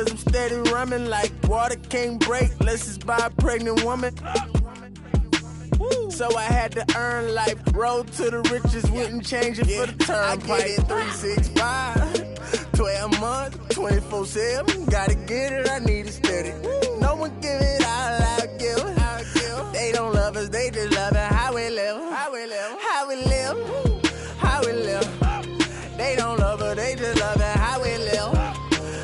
cause I'm steady running like water can't break. Let's just buy a pregnant woman. So I had to earn life. Road to the riches, wouldn't change it for the turnpike. I get it 365, 12 months, 24/7. Gotta get it, I need it steady. No one give it all I give. They don't love us, they just love it. How we live, how we live, how we live, how we live. They don't love us, they just love it. How we live,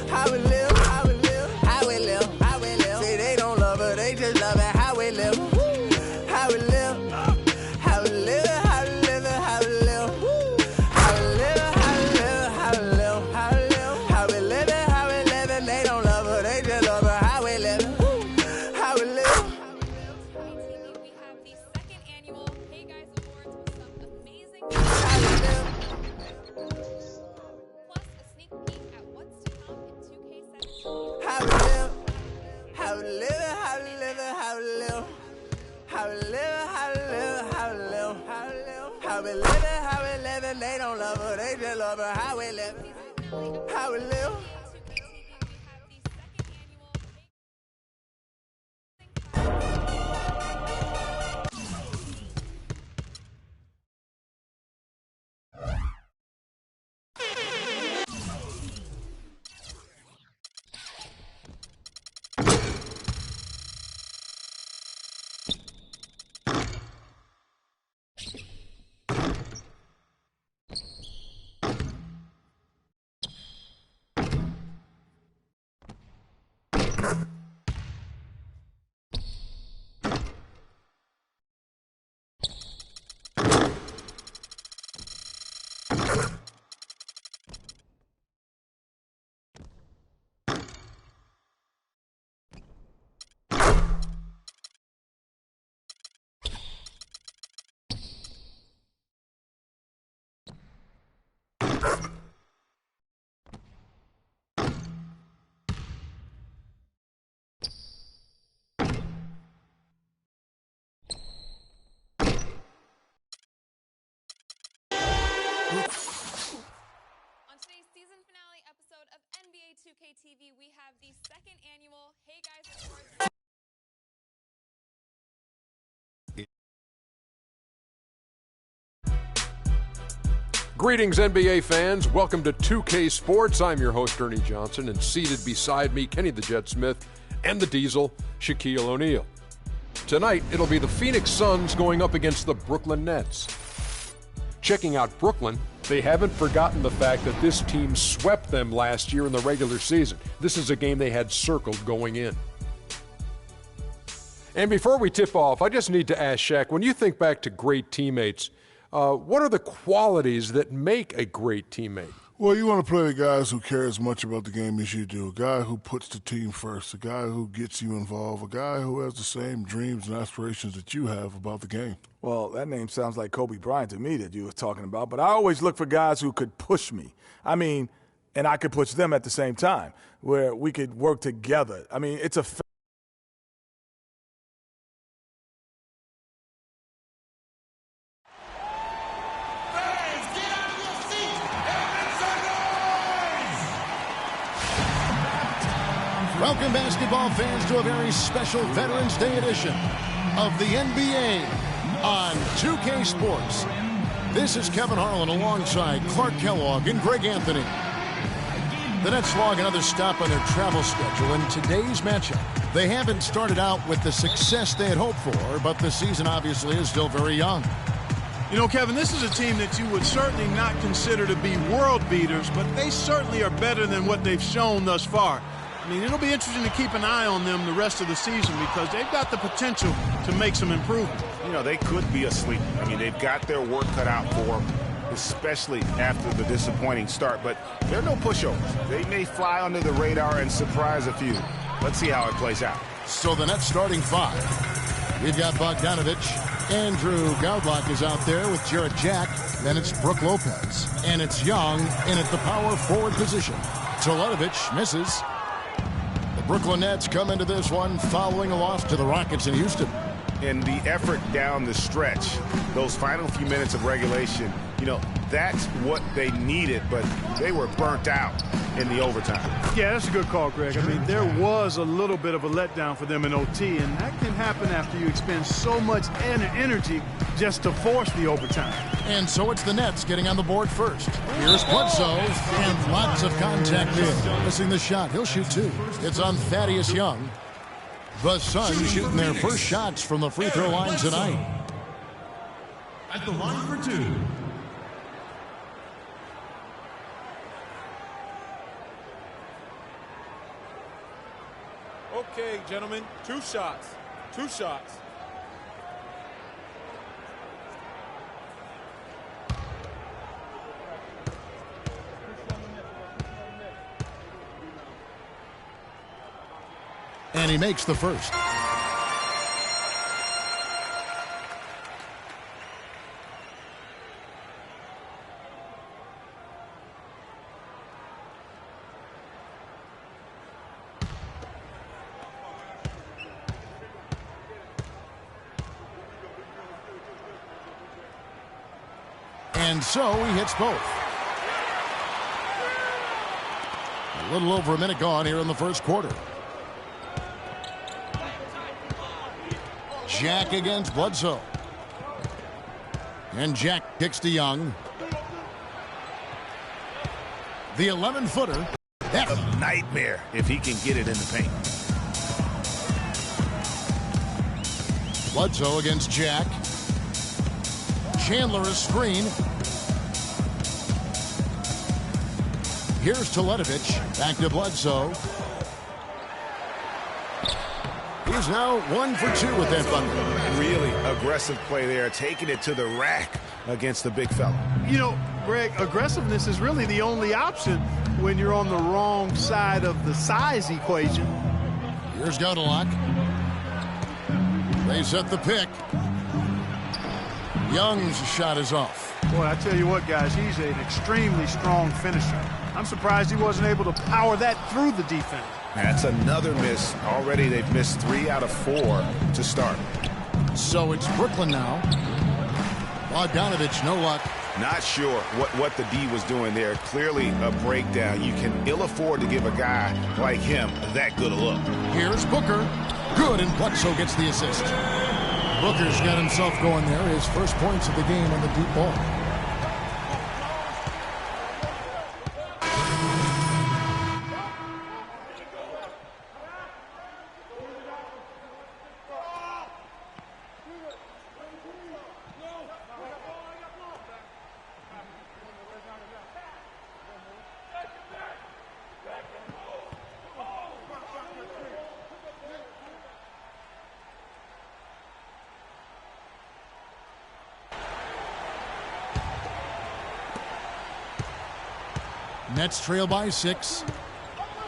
how we live, how we live, how we live, how we live. See, they don't love us, they just love it. How we live, how we live, how we live, how we live, how we live, how we live, how we live, how we live, how we live, how we live, how we live. And they don't love us, they just love us. How we live, how we live. How we live, and they don't love her, they just love her. How we live, how we live. Of NBA 2K TV, we have the second annual Hey Guys Awards. Greetings, NBA fans. Welcome to 2K Sports. I'm your host, Ernie Johnson, and seated beside me, Kenny the Jet Smith and the Diesel, Shaquille O'Neal. Tonight, it'll be the Phoenix Suns going up against the Brooklyn Nets. Checking out Brooklyn, they haven't forgotten the fact that this team swept them last year in the regular season. This is a game they had circled going in. And before we tip off, I just need to ask Shaq, when you think back to great teammates, what are the qualities that make a great teammate? Well, you want to play the guys who care as much about the game as you do, a guy who puts the team first, a guy who gets you involved, a guy who has the same dreams and aspirations that you have about the game. Well, that name sounds like Kobe Bryant to me that you were talking about, but I always look for guys who could push me. I mean, and I could push them at the same time, where we could work together. I mean, it's a Welcome, basketball fans, to a very special Veterans Day edition of the NBA on 2K Sports. This is Kevin Harlan alongside Clark Kellogg and Greg Anthony. The Nets log another stop on their travel schedule in today's matchup. They haven't started out with the success they had hoped for, but the season obviously is still very young. You know, Kevin, this is a team that you would certainly not consider to be world beaters, but they certainly are better than what they've shown thus far. I mean, it'll be interesting to keep an eye on them the rest of the season because they've got the potential to make some improvement. You know, they could be asleep. I mean, they've got their work cut out for them, especially after the disappointing start. But they're no pushovers. They may fly under the radar and surprise a few. Let's see how it plays out. So the Nets starting five. We've got Bogdanovich. Andrew Gaudlock is out there with Jarrett Jack. Then it's Brook Lopez. And it's Young in at the power forward position. Teletovic misses. The Brooklyn Nets come into this one following a loss to the Rockets in Houston. And the effort down the stretch, those final few minutes of regulation, you know, that's what they needed, but they were burnt out. in the overtime. Yeah, that's a good call, Greg. I mean, there was a little bit of a letdown for them in OT, and that can happen after you expend so much energy just to force the overtime. And so it's the Nets getting on the board first. Here's Bledsoe, and lots of contact there. Missing the shot. He'll shoot two. It's on Thaddeus Young. The Suns shooting their first shots from the free throw line tonight. At the line for two. Okay, gentlemen, two shots. Two shots. And he makes the first. And so he hits both. A little over a minute gone here in the first quarter. Jack against Bledsoe. And Jack kicks to Young. The 11-footer. That's a nightmare if he can get it in the paint. Bledsoe against Jack. Chandler is screen. Here's Teletovic. Back to Bledsoe. He's now 1 for 2 with that bucket. Really aggressive play there, taking it to the rack against the big fella. You know, Greg, aggressiveness is really the only option when you're on the wrong side of the size equation. Here's Godalock. They set the pick. Young's shot is off. Boy, I tell you what, guys, he's an extremely strong finisher. I'm surprised he wasn't able to power that through the defense. That's another miss. Already they've missed 3 out of 4 to start. So it's Brooklyn now. Bogdanovich, no luck. Not sure what the D was doing there. Clearly a breakdown. You can ill afford to give a guy like him that good a look. Here's Booker. Good, and Bledsoe gets the assist. Booker's got himself going there. His first points of the game on the deep ball. Nets trail by 6.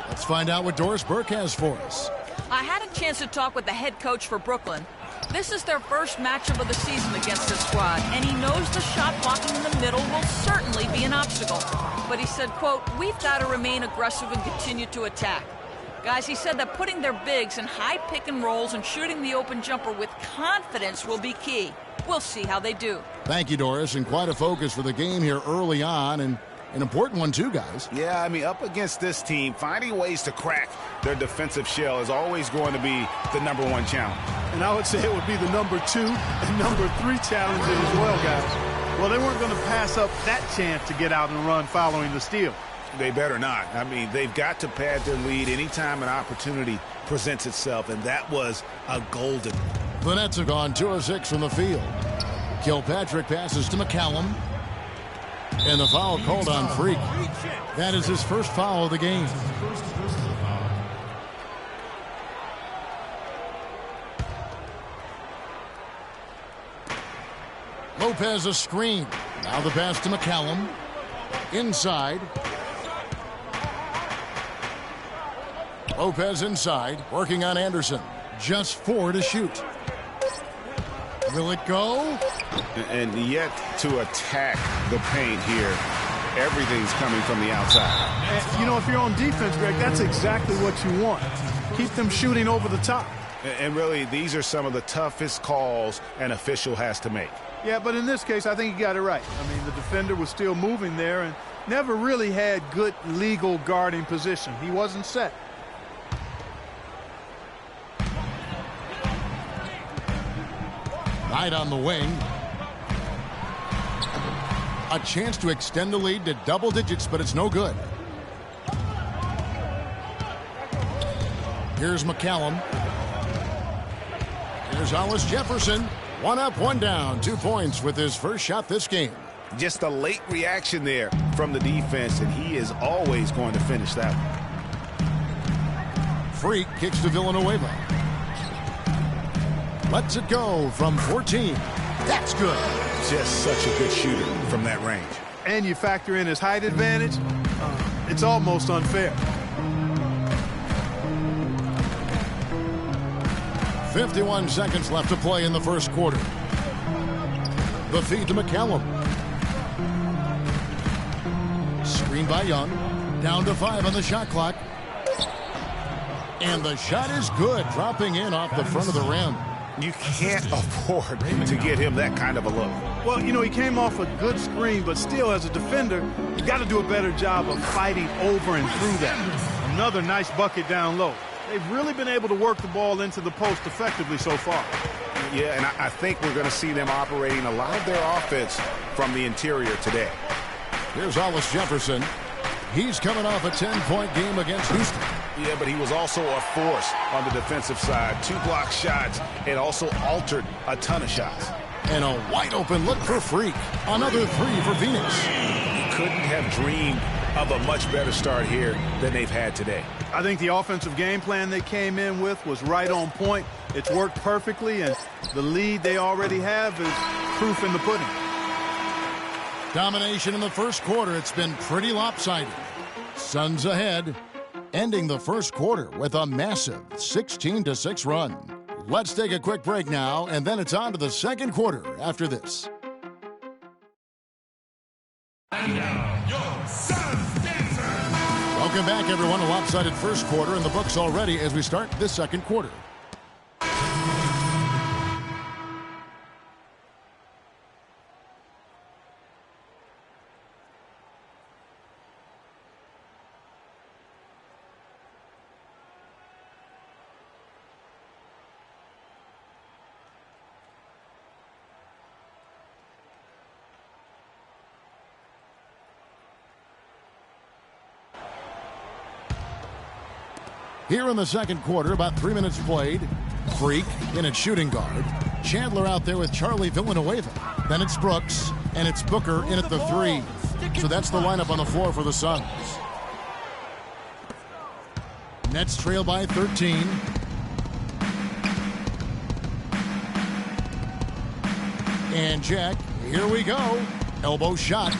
Let's find out what Doris Burke has for us. I had a chance to talk with the head coach for Brooklyn. This is their first matchup of the season against this squad, and he knows the shot blocking in the middle will certainly be an obstacle. But he said, quote, "We've got to remain aggressive and continue to attack." Guys, he said that putting their bigs in high pick and rolls and shooting the open jumper with confidence will be key. We'll see how they do. Thank you, Doris, and quite a focus for the game here early on, and an important one too, guys. Yeah, I mean, up against this team, finding ways to crack their defensive shell is always going to be the #1 challenge. And I would say it would be the #2 and #3 challenges as well, guys. Well, they weren't going to pass up that chance to get out and run following the steal. They better not. I mean, they've got to pad their lead anytime an opportunity presents itself, and that was a golden. The Nets have gone 2 of 6 from the field. Kilpatrick passes to McCallum. And the foul called on Freak. That is his first foul of the game. Lopez a screen. Now the pass to McCallum. Inside. Lopez inside, working on Anderson. Just 4 to shoot. Will it go? And yet to attack the paint here, everything's coming from the outside. And, you know, if you're on defense, Greg, that's exactly what you want. Keep them shooting over the top. And really, these are some of the toughest calls an official has to make. Yeah, but in this case, I think he got it right. I mean, the defender was still moving there and never really had good legal guarding position. He wasn't set. Knight on the wing. A chance to extend the lead to double digits, but it's no good. Here's McCallum. Here's Hollis Jefferson. 1 up, 1 down. 2 points with his first shot this game. Just a late reaction there from the defense, and he is always going to finish that one. Freak kicks to Villanueva. Lets it go from 14. That's good. Just such a good shooter from that range. And you factor in his height advantage, it's almost unfair. 51 seconds left to play in the first quarter. The feed to McCallum. Screen by Young. Down to 5 on the shot clock. And the shot is good, dropping in off the front of the rim. You can't afford to get him that kind of a look. Well, you know, he came off a good screen, but still, as a defender, you got to do a better job of fighting over and through that. Another nice bucket down low. They've really been able to work the ball into the post effectively so far. Yeah, and I think we're going to see them operating a lot of their offense from the interior today. Here's Hollis Jefferson. He's coming off a 10-point game against Houston. Yeah, but he was also a force on the defensive side. 2 block shots and also altered a ton of shots. And a wide-open look for Freak. Another 3 for Phoenix. You couldn't have dreamed of a much better start here than they've had today. I think the offensive game plan they came in with was right on point. It's worked perfectly, and the lead they already have is proof in the pudding. Domination in the first quarter. It's been pretty lopsided. Suns ahead, ending the first quarter with a massive 16-6 run. Let's take a quick break now, and then it's on to the second quarter after this. And now, your Suns dancer. Welcome back, everyone. A lopsided first quarter in the books already as we start this second quarter. Here in the second quarter, about 3 minutes played. Freak in at shooting guard. Chandler out there with Charlie Villanueva. Then it's Brooks, and it's Booker in at the 3. So that's the lineup on the floor for the Suns. Nets trail by 13. And Jack, here we go. Elbow shot.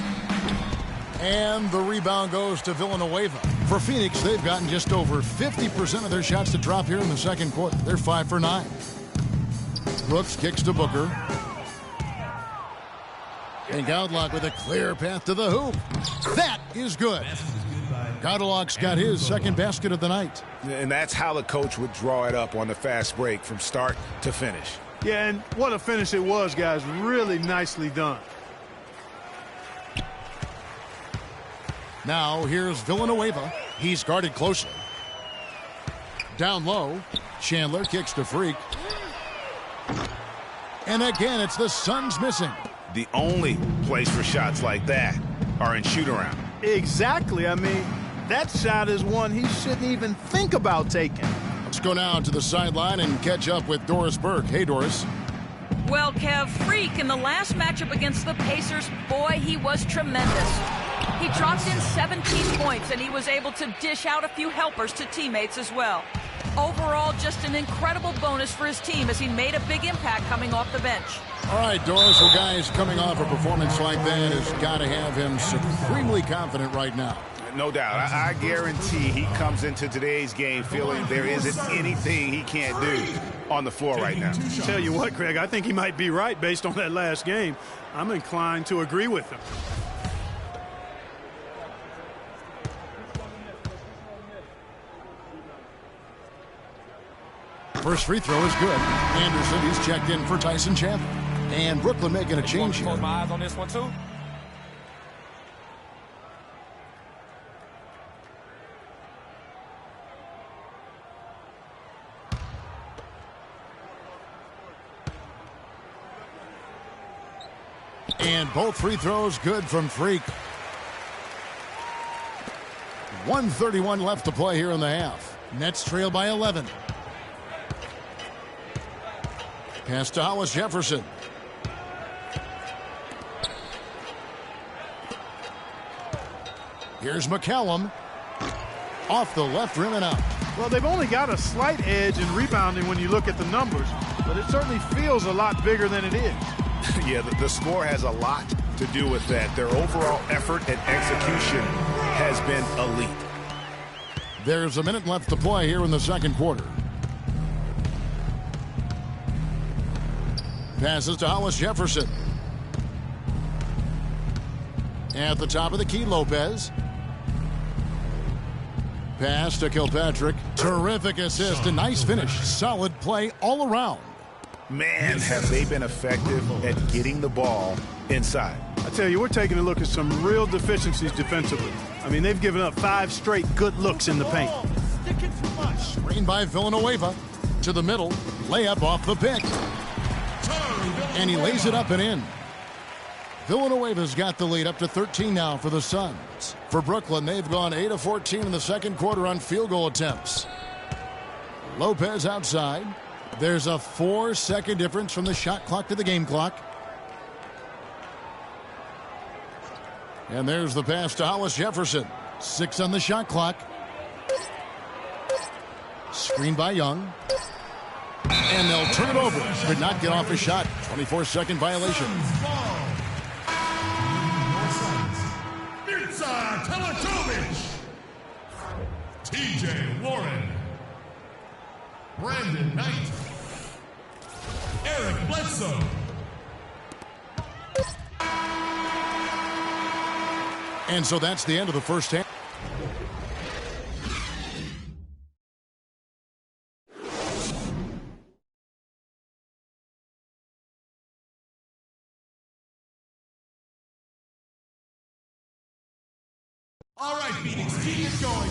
And the rebound goes to Villanueva. For Phoenix, they've gotten just over 50% of their shots to drop here in the second quarter. They're 5 for 9. Brooks kicks to Booker. And Godlock with a clear path to the hoop. That is good. Godlock's got his second basket of the night. And that's how the coach would draw it up on the fast break from start to finish. Yeah, and what a finish it was, guys. Really nicely done. Now here's Villanueva. He's guarded closely. Down low. Chandler kicks to Freak. And again, it's the Suns missing. The only place for shots like that are in shoot-around. Exactly. I mean, that shot is one he shouldn't even think about taking. Let's go now to the sideline and catch up with Doris Burke. Hey, Doris. Well, Kev, Freak in the last matchup against the Pacers, boy, he was tremendous. He dropped in 17 points, and he was able to dish out a few helpers to teammates as well. Overall, just an incredible bonus for his team as he made a big impact coming off the bench. All right, Doris, well, guys, coming off a performance like that has got to have him supremely confident right now. No doubt. I guarantee he comes into today's game feeling there isn't anything he can't do on the floor right now. Tell you what, Craig, I think he might be right based on that last game. I'm inclined to agree with him. First free throw is good. Anderson, he's checked in for Tyson Chandler. And Brooklyn making a change here. Close my eyes on this one too. And both free throws good from Freak. 1:31 left to play here in the half. Nets trail by 11. Pass to Hollis Jefferson. Here's McCallum. Off the left rim and out. Well, they've only got a slight edge in rebounding when you look at the numbers, but it certainly feels a lot bigger than it is. Yeah, the score has a lot to do with that. Their overall effort and execution has been elite. There's a minute left to play here in the second quarter. Passes to Hollis Jefferson. At the top of the key, Lopez. Pass to Kilpatrick. Terrific assist. A nice finish. Solid play all around. Man, have they been effective at getting the ball inside. I tell you, we're taking a look at some real deficiencies defensively. I mean, they've given up 5 straight good looks in the paint. Screen by Villanueva. To the middle. Layup off the pick. And he lays it up and in. Villanueva's got the lead up to 13 now for the Suns. For Brooklyn, they've gone 8 of 14 in the second quarter on field goal attempts. Lopez outside. There's a 4-second difference from the shot clock to the game clock. And there's the pass to Hollis Jefferson. 6 on the shot clock. Screen by Young. And they'll turn it over. Could not get off a shot. 24-second violation. TJ Warren, Brandon Knight, Eric Bledsoe. And so that's the end of the first half. All right, Phoenix, keep it going.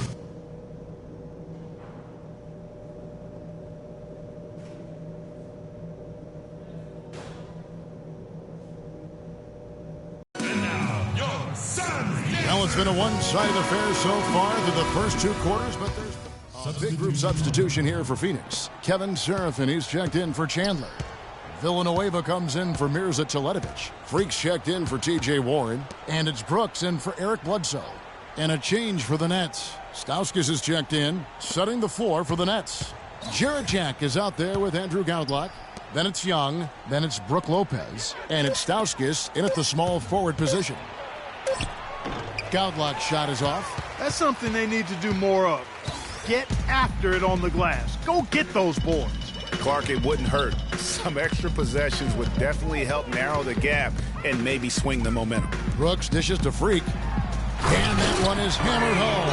And now, your Suns. Well, it's been a one-sided affair so far through the first 2 quarters, but there's a big group substitution here for Phoenix. Kevin Serafin, he's checked in for Chandler. Villanueva comes in for Mirza Teletovic. Freaks checked in for TJ Warren. And it's Brooks in for Eric Bledsoe. And a change for the Nets. Stauskas is checked in, setting the floor for the Nets. Jarrett Jack is out there with Andrew Goudlock. Then it's Young. Then it's Brook Lopez. And it's Stauskas in at the small forward position. Goudlock's shot is off. That's something they need to do more of. Get after it on the glass. Go get those boards. Clark, it wouldn't hurt. Some extra possessions would definitely help narrow the gap and maybe swing the momentum. Brooks dishes to Freak. And that one is hammered home.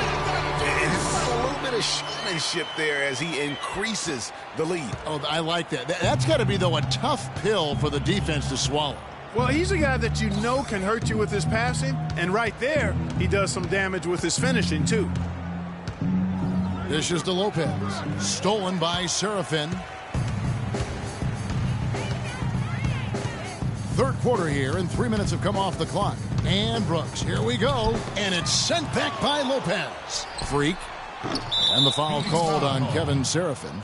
And a little bit of showmanship there as he increases the lead. Oh, I like that. That's got to be, though, a tough pill for the defense to swallow. Well, he's a guy that you know can hurt you with his passing, and right there, he does some damage with his finishing, too. Dishes to Lopez. Stolen by Serafin. Third quarter here, and 3 minutes have come off the clock. And Brooks, here we go. And it's sent back by Lopez. Freak. And the foul called on Kevin Serafin.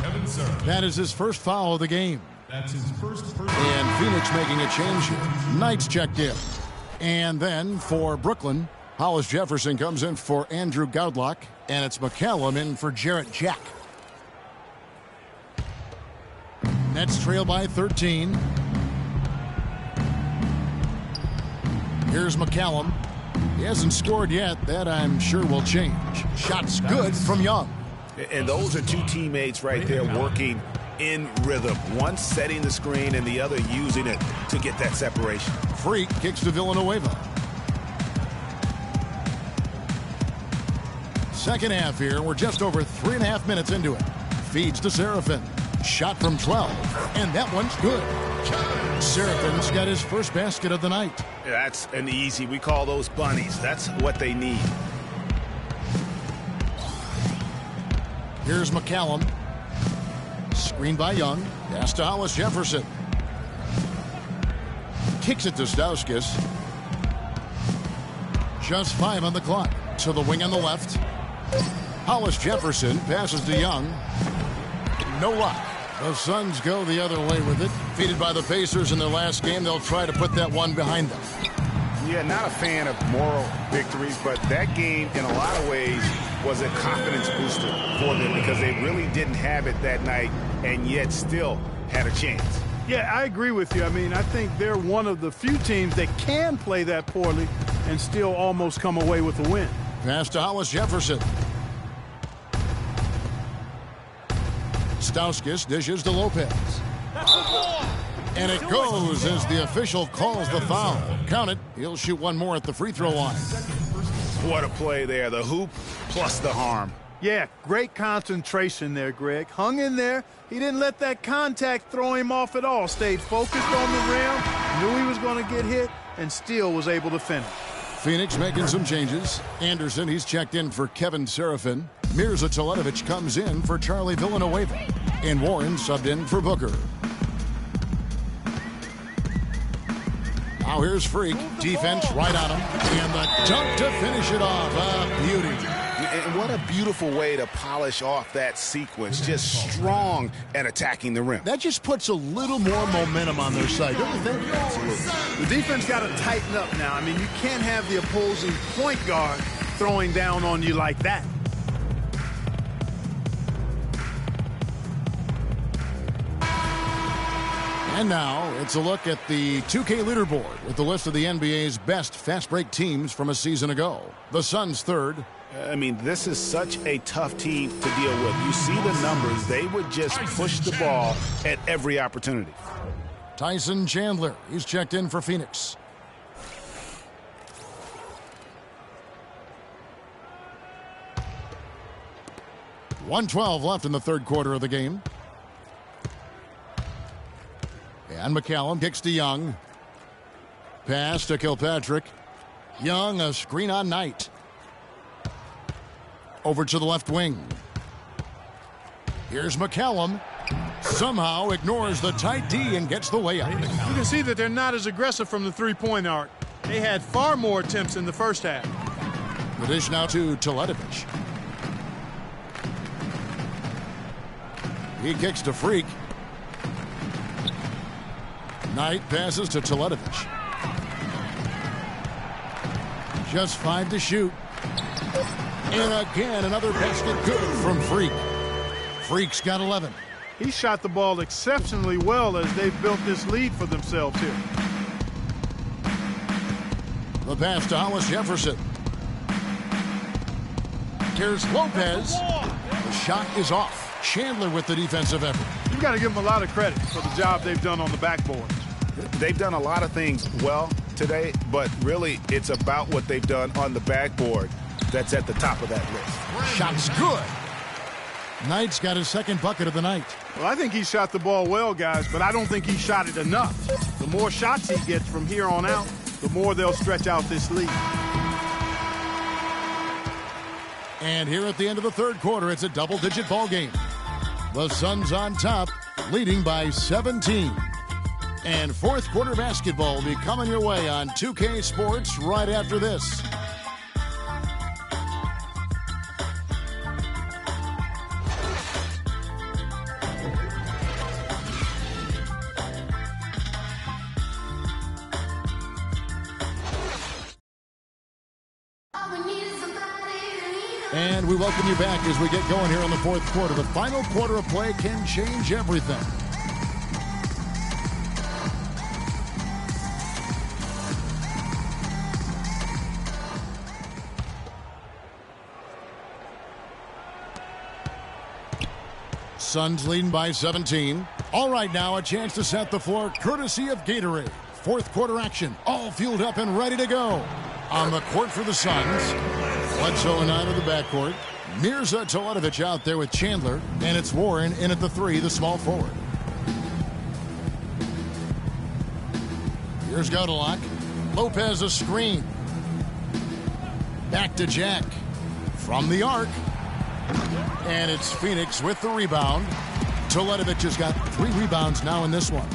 That is his first foul of the game. That's his first. And Phoenix making a change here. Knight's checked in. And then for Brooklyn, Hollis Jefferson comes in for Andrew Goudlock. And it's McCallum in for Jarrett Jack. Nets trail by 13. Here's McCallum. He hasn't scored yet. That, I'm sure, will change. Shot's good from Young. And those are 2 teammates right there working in rhythm. One setting the screen and the other using it to get that separation. Freak kicks to Villanueva. Second half here. We're just over 3.5 minutes into it. Feeds to Serafin. Shot from 12, and that one's good. Serafin's got his first basket of the night. That's an easy. We call those bunnies. That's what they need. Here's McCallum. Screen by Young. Pass to Hollis Jefferson. Kicks it to Stauskas. Just 5 on the clock. To the wing on the left. Hollis Jefferson passes to Young. No luck. The Suns go the other way with it. Defeated by the Pacers in their last game, they'll try to put that one behind them. Yeah, not a fan of moral victories, but that game in a lot of ways was a confidence booster for them because they really didn't have it that night and yet still had a chance. Yeah, I agree with you. I mean, I think they're one of the few teams that can play that poorly and still almost come away with a win. Pass to Hollis Jefferson. Stauskas dishes to Lopez. And it goes as the official calls the foul. Count it. He'll shoot one more at the free throw line. What a play there. The hoop plus the harm. Yeah, great concentration there, Greg. Hung in there. He didn't let that contact throw him off at all. Stayed focused on the rim, knew he was going to get hit, and still was able to finish. Phoenix making some changes. Anderson, he's checked in for Kevin Serafin. Mirza Teletovic comes in for Charlie Villanueva. And Warren subbed in for Booker. Now here's Freak. Defense right on him. And the dunk to finish it off. A beauty. And what a beautiful way to polish off that sequence. Just strong at attacking the rim. That just puts a little more momentum on their side, don't you think? Absolutely. The defense got to tighten up now. I mean, you can't have the opposing point guard throwing down on you like that. And now it's a look at the 2K leaderboard with the list of the NBA's best fast break teams from a season ago. The Suns third. I mean, this is such a tough team to deal with. You see the numbers. They would just push the ball at every opportunity. Tyson Chandler, he's checked in for Phoenix. .112 left in the third quarter of the game. And McCallum kicks to Young. Pass to Kilpatrick. Young, a screen on Knight. Over to the left wing. Here's McCallum. Somehow ignores the tight D and gets the layup. You can see that they're not as aggressive from the three-point arc. They had far more attempts in the first half. The dish now to Teletovic. He kicks to Freak. Knight passes to Teletovic. Just 5 to shoot. And again, another basket good from Freak. Freak's got 11. He shot the ball exceptionally well as they've built this lead for themselves here. The pass to Hollis Jefferson. Here's Lopez. The shot is off. Chandler with the defensive effort. You've got to give them a lot of credit for the job they've done on the backboard. They've done a lot of things well today, but really it's about what they've done on the backboard that's at the top of that list. Shot's good. Knight's got his second bucket of the night. Well, I think he shot the ball well, guys, but I don't think he shot it enough. The more shots he gets from here on out, the more they'll stretch out this lead. And here at the end of the third quarter, it's a double-digit ball game. The Suns on top, leading by 17. And fourth quarter basketball will be coming your way on 2K Sports right after this. And we welcome you back as we get going here in the fourth quarter. The final quarter of play can change everything. Suns leading by 17. All right, now a chance to set the floor courtesy of Gatorade. Fourth quarter action, all fueled up and ready to go. On the court for the Suns, Bledsoe and out of the backcourt. Mirza Teletovic out there with Chandler, and it's Warren in at the 3, the small forward. Here's Godalak. Lopez a screen. Back to Jack. From the arc. And it's Phoenix with the rebound. Teletovic has got 3 rebounds now in this one.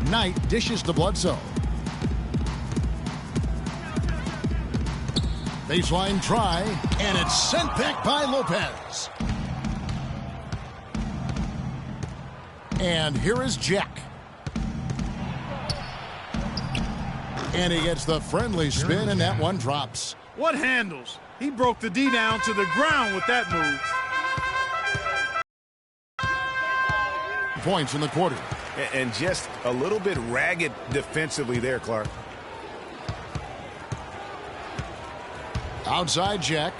Knight dishes to Bledsoe. Baseline try, and it's sent back by Lopez. And here is Jack. And he gets the friendly spin, and that one drops. What handles? He broke the D down to the ground with that move. Points in the quarter. And just a little bit ragged defensively there, Clark. Outside Jack.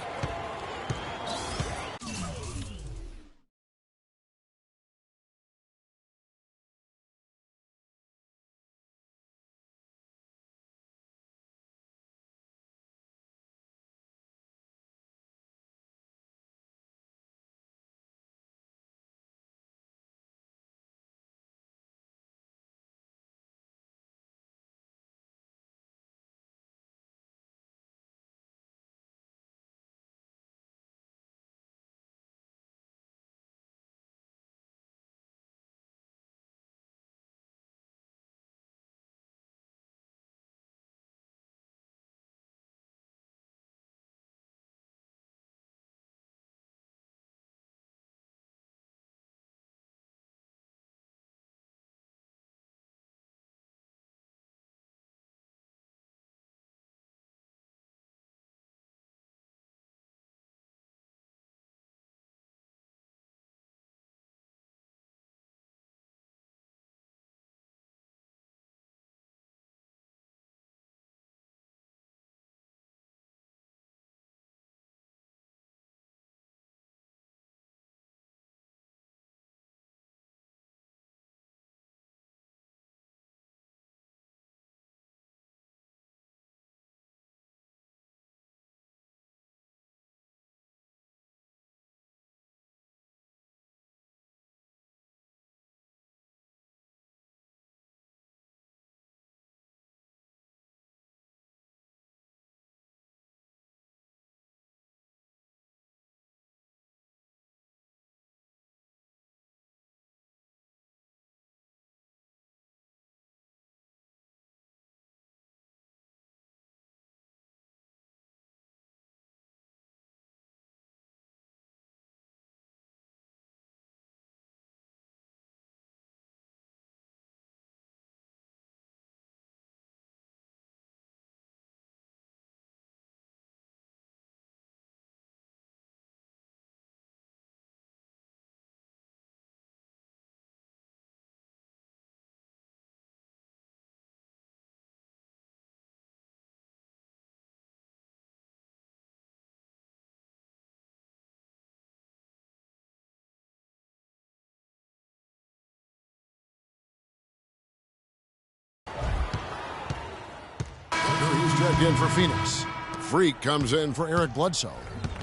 He's checked in for Phoenix. Freak comes in for Eric Bledsoe.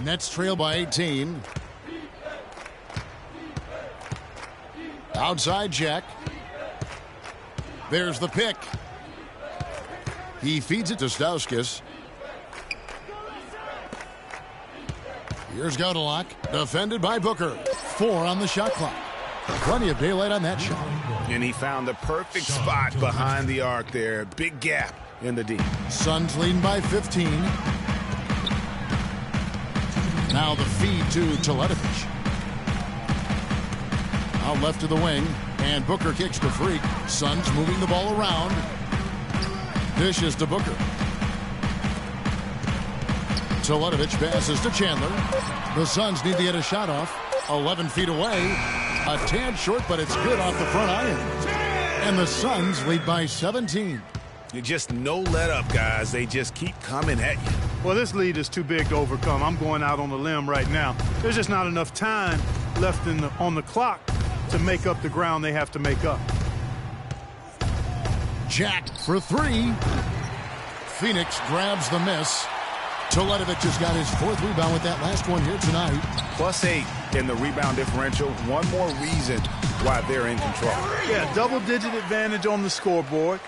Nets trail by 18. Outside Jack. There's the pick. He feeds it to Stauskas. Here's Godalak, defended by Booker. 4 on the shot clock. Plenty of daylight on that shot. And he found the perfect spot behind the arc there. Big gap in the D. Suns leading by 15. Now the feed to Teletovic. Out left to the wing, and Booker kicks to Freak. Suns moving the ball around. Dishes to Booker. Teletovic passes to Chandler. The Suns need to get a shot off. 11 feet away. A tad short, but it's good off the front iron. And the Suns lead by 17. Just no let up, guys. They just keep coming at you. Well, this lead is too big to overcome. I'm going out on the limb right now. There's just not enough time left on the clock to make up the ground they have to make up. Jack for 3. Phoenix grabs the miss. Teletovic just got his 4th rebound with that last one here tonight. +8 in the rebound differential. One more reason why they're in control. Yeah, double-digit advantage on the scoreboard.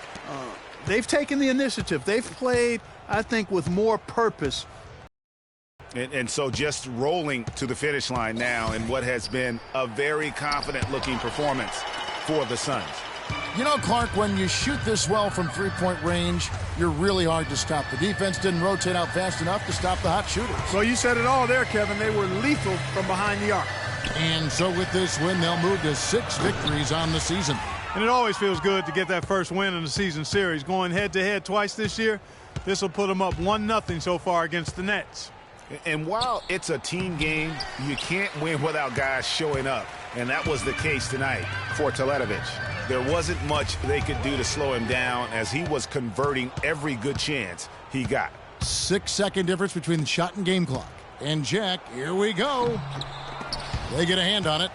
They've taken the initiative. They've played, I think, with more purpose. And so just rolling to the finish line now in what has been a very confident-looking performance for the Suns. You know, Clark, when you shoot this well from three-point range, you're really hard to stop. The defense didn't rotate out fast enough to stop the hot shooters. Well, you said it all there, Kevin. They were lethal from behind the arc. And so with this win, they'll move to 6 victories on the season. And it always feels good to get that first win in the season series. Going head-to-head twice this year, this will put them up 1-0 so far against the Nets. And while it's a team game, you can't win without guys showing up. And that was the case tonight for Teletovic. There wasn't much they could do to slow him down as he was converting every good chance he got. 6-second difference between the shot and game clock. And Jack, here we go. They get a hand on it.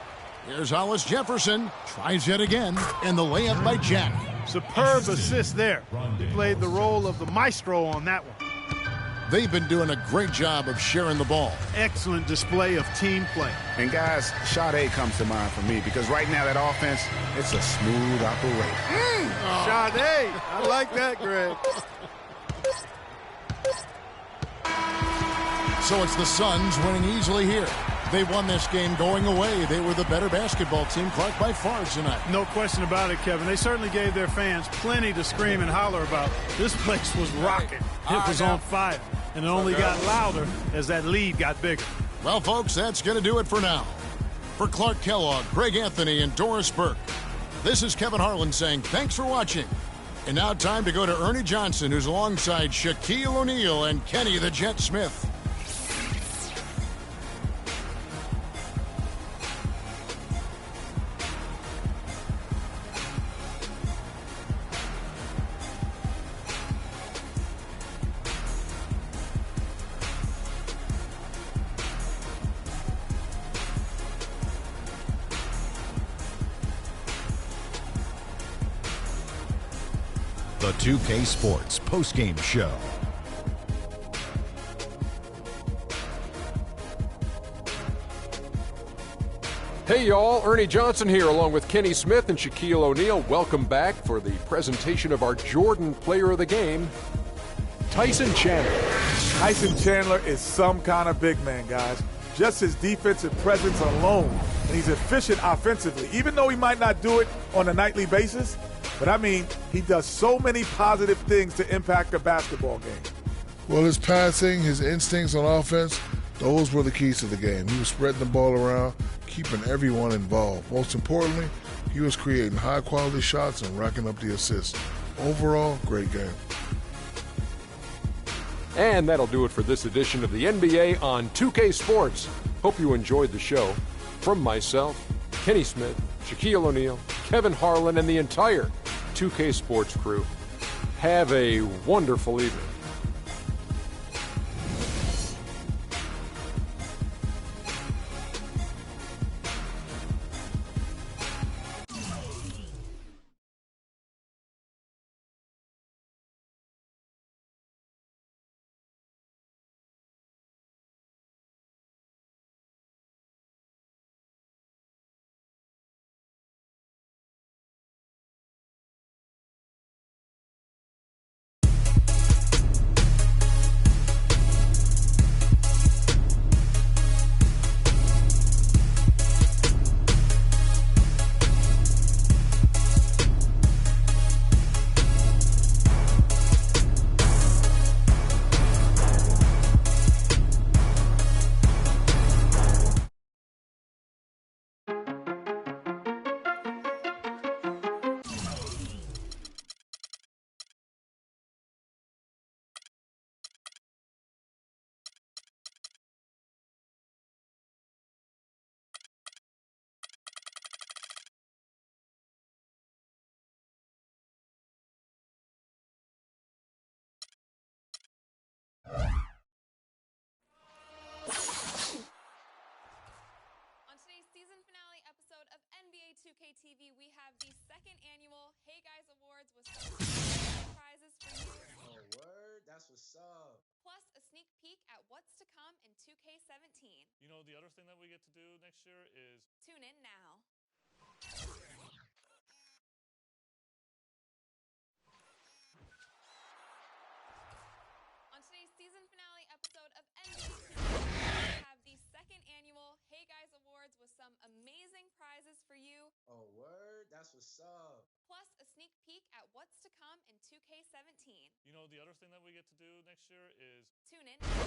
Here's Hollis Jefferson. Tries yet again. And the layup by Jack. Superb assist there. He played the role of the maestro on that one. They've been doing a great job of sharing the ball. Excellent display of team play. And guys, Sade comes to mind for me because right now that offense, it's a smooth operation. Sade, I like that, Greg. So it's the Suns winning easily here. They won this game going away. They were the better basketball team, Clark, by far tonight. No question about it, Kevin. They certainly gave their fans plenty to scream and holler about. This place was rocking. It was on fire. And it only got louder as that lead got bigger. Well, folks, that's going to do it for now. For Clark Kellogg, Greg Anthony, and Doris Burke, this is Kevin Harlan saying thanks for watching. And now time to go to Ernie Johnson, who's alongside Shaquille O'Neal and Kenny the Jet Smith. The 2K Sports postgame show. Hey y'all, Ernie Johnson here along with Kenny Smith and Shaquille O'Neal. Welcome back for the presentation of our Jordan Player of the Game, Tyson Chandler. Tyson Chandler is some kind of big man, guys. Just his defensive presence alone, and he's efficient offensively, even though he might not do it on a nightly basis. But, I mean, he does so many positive things to impact a basketball game. Well, his passing, his instincts on offense, those were the keys to the game. He was spreading the ball around, keeping everyone involved. Most importantly, he was creating high-quality shots and racking up the assists. Overall, great game. And that'll do it for this edition of the NBA on 2K Sports. Hope you enjoyed the show. From myself, Kenny Smith, Shaquille O'Neal, Kevin Harlan, and the entire 2K Sports crew, have a wonderful evening. On today's season finale episode of NBA 2K TV, we have the second annual Hey Guys Awards with some prizes for you. Oh, word? That's what's up. Plus a sneak peek at what's to come in 2K17. You know, the other thing that we get to do next year is Tune in now. On today's season finale episode of NBA 2K, we have the second annual Hey Guys Awards with some amazing prizes for you. Oh, word? That's what's up. Plus a sneak peek at what's to come in 2K17. You know, the other thing that we get to do next year is Tune in now.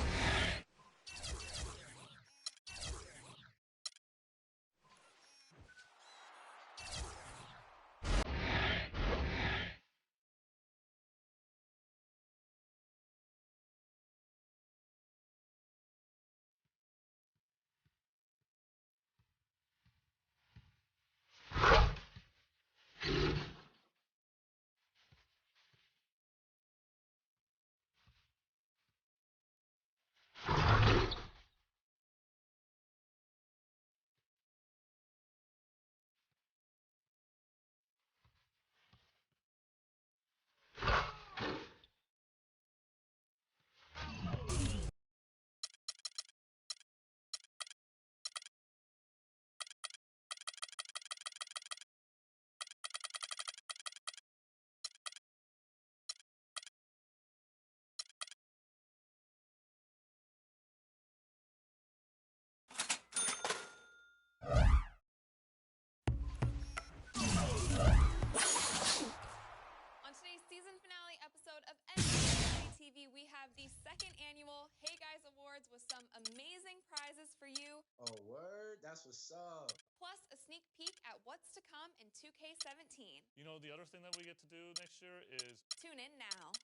On today's season finale episode of NBA TV, we have the second annual Hey Guys Awards with some amazing prizes for you. Oh, word? That's what's up. Plus a sneak peek at what's to come in 2K17. You know, the other thing that we get to do next year is Tune in now.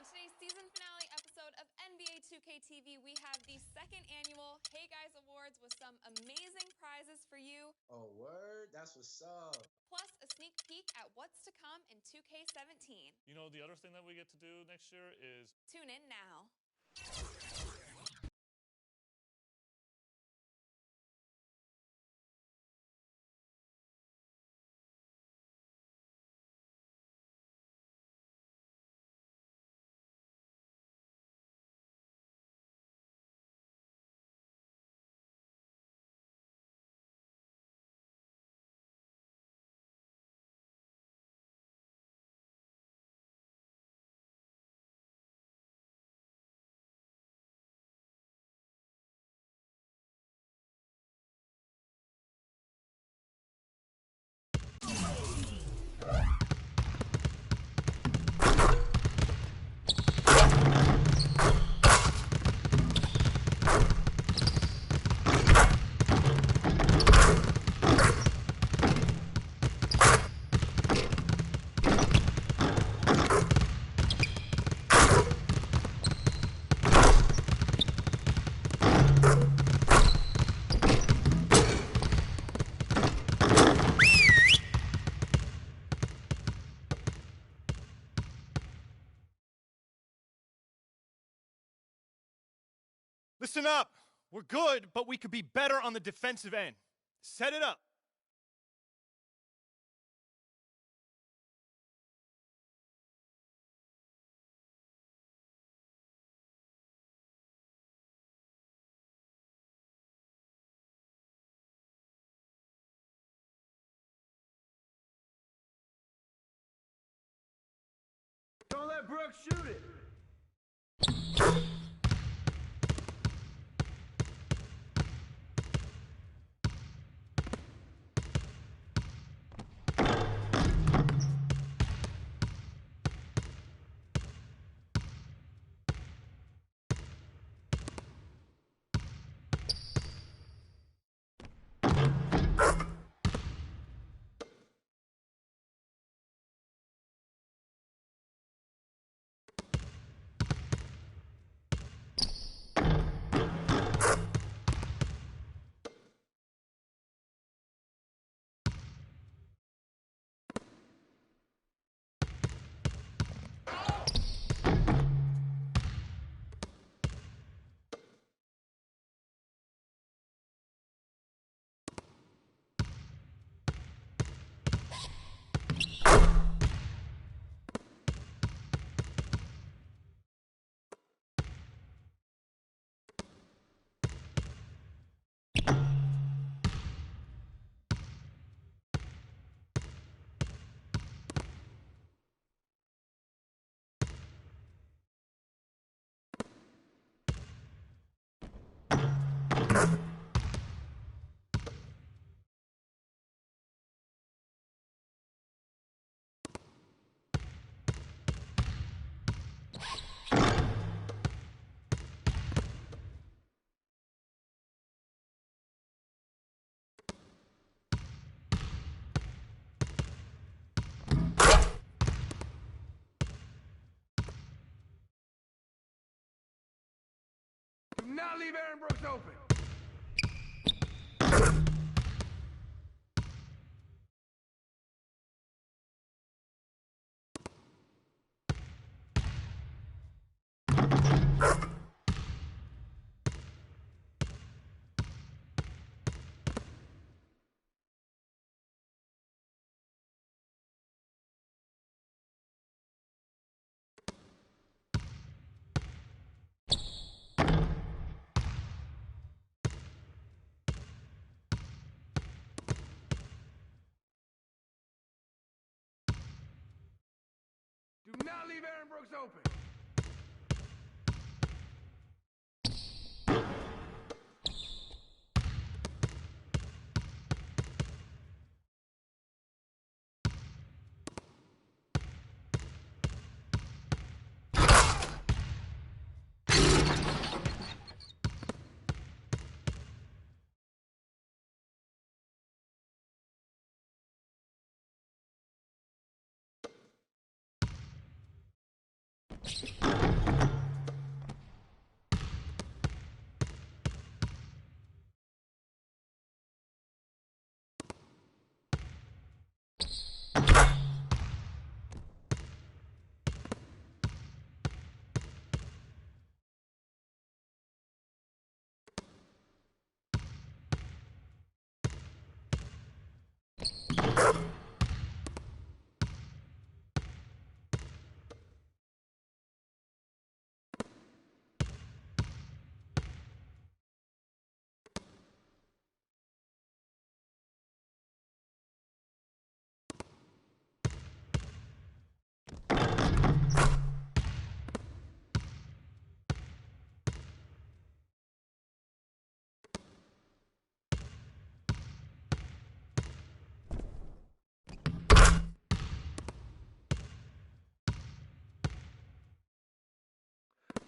On today's season finale episode of NBA 2K TV, we have the second annual Hey Guys Awards with some amazing prizes for you. Oh, word? That's what's up. Plus a sneak peek at what's to come in 2K17. you know, the other thing that we get to do next year is Tune in now. Listen up. We're good, but we could be better on the defensive end. Set it up. Don't let Brooks shoot it. not leave Aaron Brooks open. Do not leave Aaron Brooks open.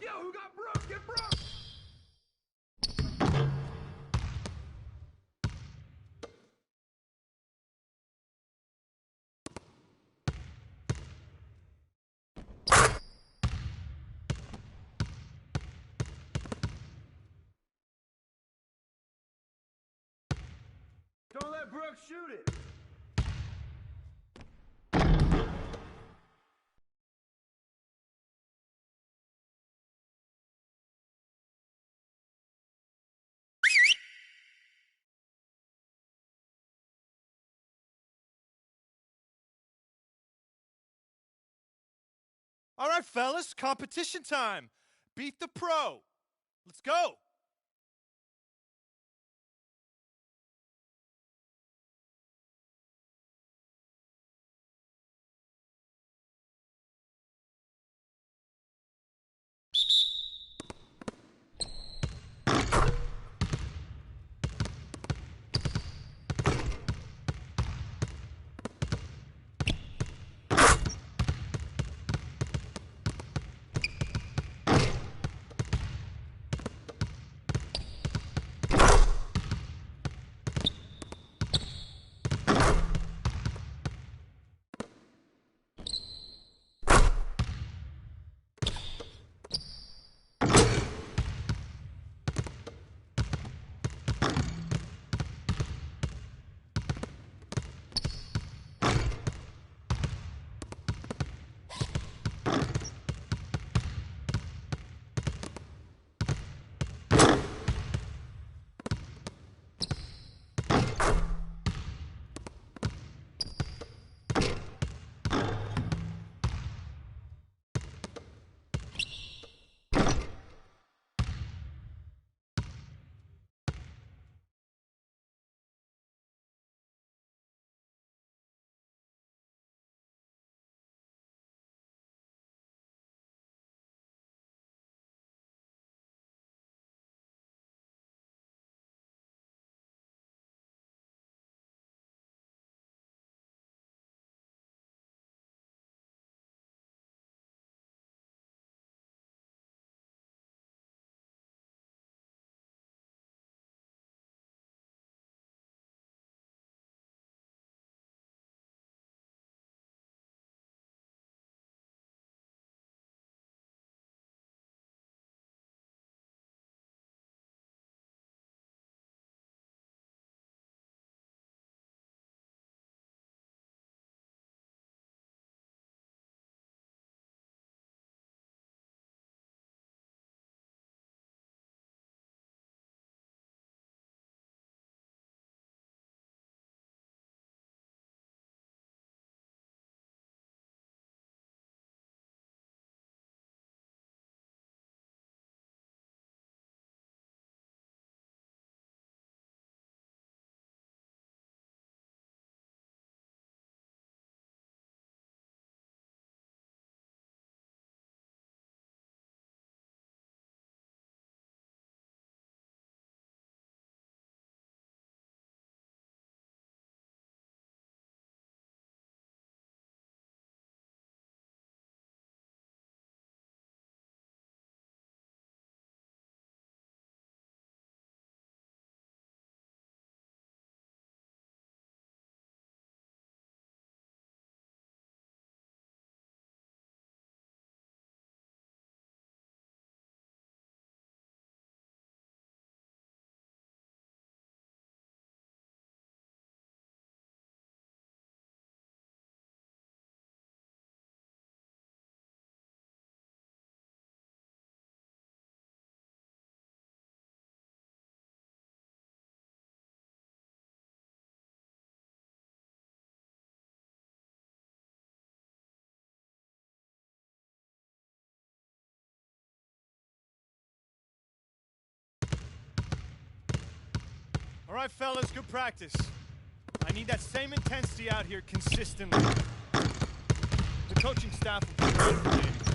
Yo, who got Brooks? Get Brooks! Don't let Brooks shoot it. All right, fellas, competition time. Beat the pro. Let's go. All right, fellas, good practice. I need that same intensity out here consistently. The coaching staff will be ready for the game.